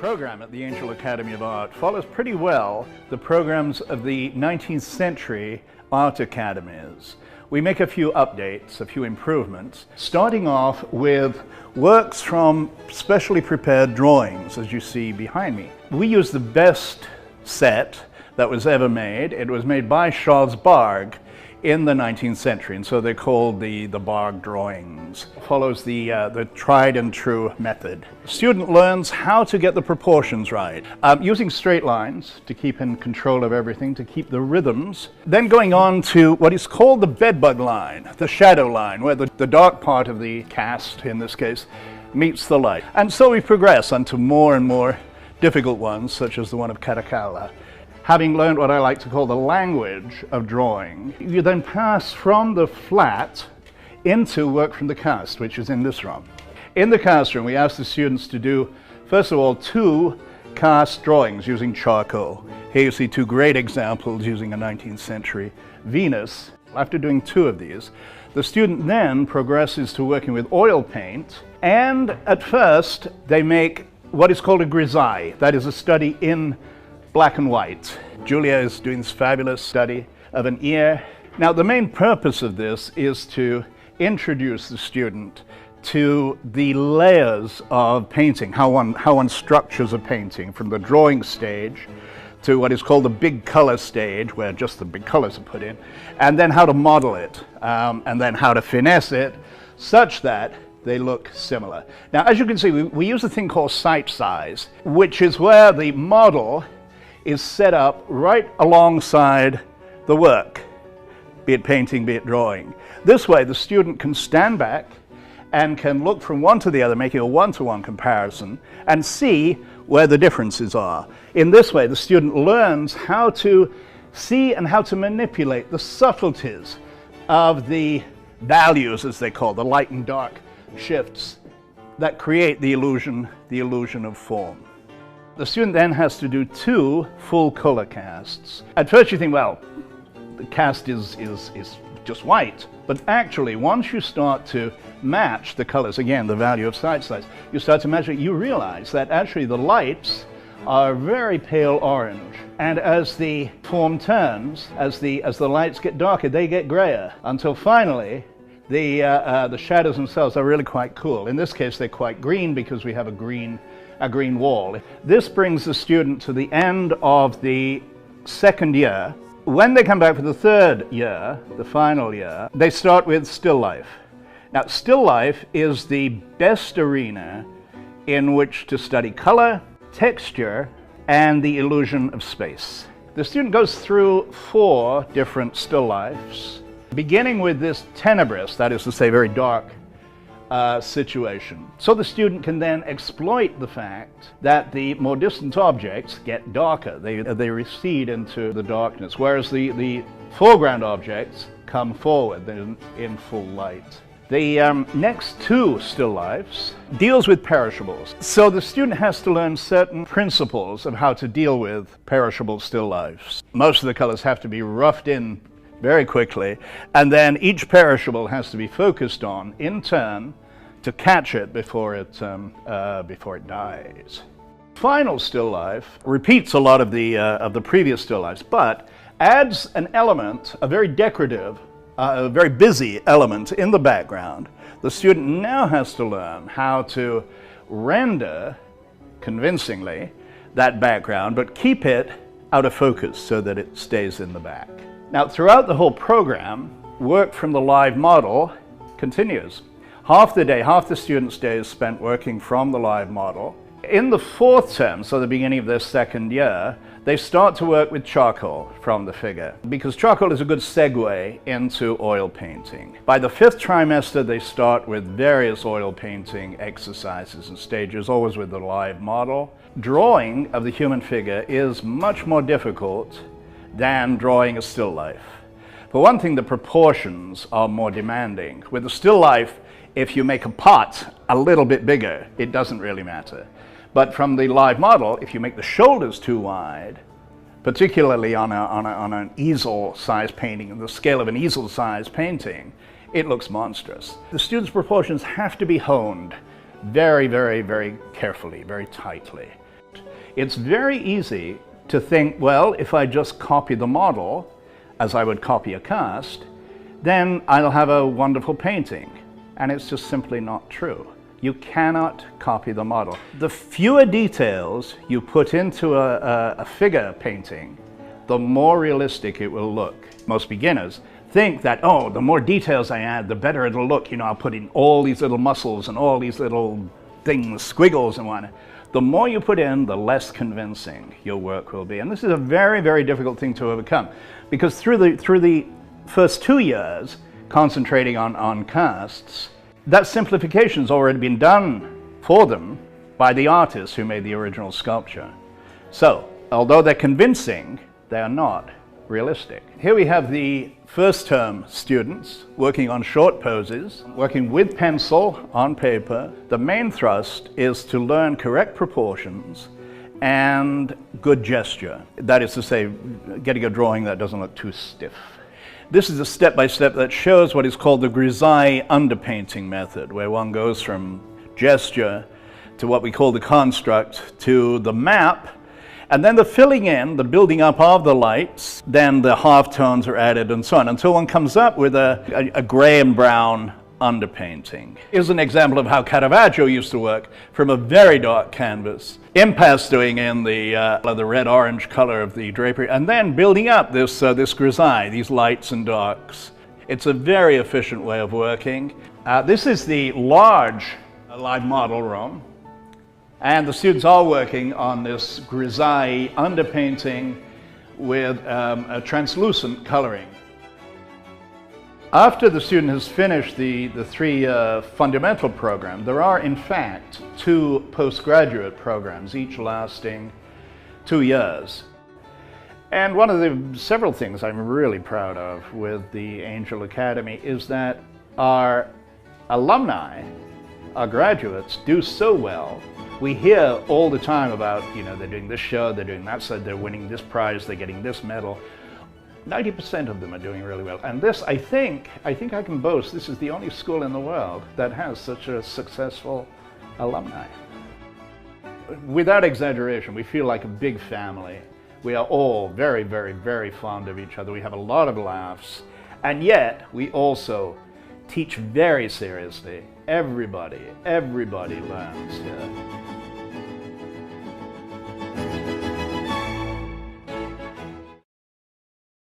program at the Angel Academy of Art follows pretty well the programs of the 19th century art academies. We make a few updates, a few improvements, starting off with works from specially prepared drawings, as you see behind me. We use the best set that was ever made. It was made by Charles Bargue in the 19th century, and so they're called the Bargue drawings. It follows the tried and true method. The student learns how to get the proportions right, using straight lines to keep in control of everything, to keep the rhythms. Then going on to what is called the bedbug line, the shadow line, where the dark part of the cast, in this case, meets the light. And so we progress onto more and more difficult ones, such as the one of Caracalla. Having learned what I like to call the language of drawing, you then pass from the flat into work from the cast, which is in this room. In the cast room, we ask the students to do, first of all, 2 cast drawings using charcoal. Here you see 2 great examples using a 19th century Venus. After doing 2 of these, the student then progresses to working with oil paint, and at first they make what is called a grisaille, that is a study in black and white. Julia is doing this fabulous study of an ear. Now, the main purpose of this is to introduce the student to the layers of painting, how one structures a painting, from the drawing stage to what is called the big color stage, where just the big colors are put in, and then how to model it, and then how to finesse it such that they look similar. Now, as you can see, we use a thing called sight size, which is where the model is set up right alongside the work, be it painting, be it drawing. This way, the student can stand back and can look from one to the other, making a one-to-one comparison, and see where the differences are. In this way, the student learns how to see and how to manipulate the subtleties of the values, as they call the light and dark shifts that create the illusion of form. The student then has to do 2 full color casts. At first you think, well, the cast is just white, but actually once you start to match the colors, again the value of sight size, you start to match it, you realize that actually the lights are very pale orange, and as the form turns, as the lights get darker, they get grayer, until finally the shadows themselves are really quite cool. In this case, they're quite green because we have a green wall. This brings the student to the end of the 2nd year. When they come back for the 3rd year, the final year, they start with still life. Now, still life is the best arena in which to study color, texture, and the illusion of space. The student goes through 4 different still lifes, beginning with this tenebrous, that is to say very dark, situation. So the student can then exploit the fact that the more distant objects get darker. They recede into the darkness, whereas the foreground objects come forward in full light. The next 2 still lifes deals with perishables. So the student has to learn certain principles of how to deal with perishable still lifes. Most of the colors have to be roughed in very quickly, and then each perishable has to be focused on in turn to catch it before it dies. Final still life repeats a lot of the previous still lifes, but adds an element, a very decorative, a very busy element in the background. The student now has to learn how to render convincingly that background, but keep it out of focus so that it stays in the back. Now, throughout the whole program, work from the live model continues. Half the student's day is spent working from the live model. In the 4th term, so the beginning of their 2nd year, they start to work with charcoal from the figure, because charcoal is a good segue into oil painting. By the 5th trimester, they start with various oil painting exercises and stages, always with the live model. Drawing of the human figure is much more difficult than drawing a still life. For one thing, the proportions are more demanding. With a still life, if you make a pot a little bit bigger, it doesn't really matter. But from the live model, if you make the shoulders too wide, particularly on an easel-size painting, the scale of an easel-size painting, it looks monstrous. The student's proportions have to be honed very, very, very carefully, very tightly. It's very easy to think, well, if I just copy the model, as I would copy a cast, then I'll have a wonderful painting. And it's just simply not true. You cannot copy the model. The fewer details you put into a figure painting, the more realistic it will look. Most beginners think that, oh, the more details I add, the better it'll look. You know, I'll put in all these little muscles and all these little things, squiggles and whatnot. The more you put in, the less convincing your work will be. And this is a very, very difficult thing to overcome, because through the first 2 years, concentrating on casts, that simplification has already been done for them by the artists who made the original sculpture. So, although they're convincing, they are not realistic. Here we have the first term students working on short poses, working with pencil on paper. The main thrust is to learn correct proportions and good gesture. That is to say, getting a drawing that doesn't look too stiff. This is a step-by-step that shows what is called the grisaille underpainting method, where one goes from gesture to what we call the construct to the map, and then the filling in, the building up of the lights, then the halftones are added and so on, until one comes up with a gray and brown underpainting. Here's an example of how Caravaggio used to work from a very dark canvas, impasting in the red-orange color of the drapery, and then building up this grisaille, these lights and darks. It's a very efficient way of working. This is the large live model room, and the students are working on this grisaille underpainting with a translucent coloring. After the student has finished the 3 fundamental program, there are in fact 2 postgraduate programs, each lasting 2 years. And one of the several things I'm really proud of with the Angel Academy is that our alumni, our graduates, do so well. We hear all the time about, you know, they're doing this show, they're doing that, so they're winning this prize, they're getting this medal. 90% of them are doing really well. And this, I think I can boast, this is the only school in the world that has such a successful alumni. Without exaggeration, we feel like a big family. We are all very, very, very fond of each other. We have a lot of laughs. And yet, we also teach very seriously. Everybody learns here.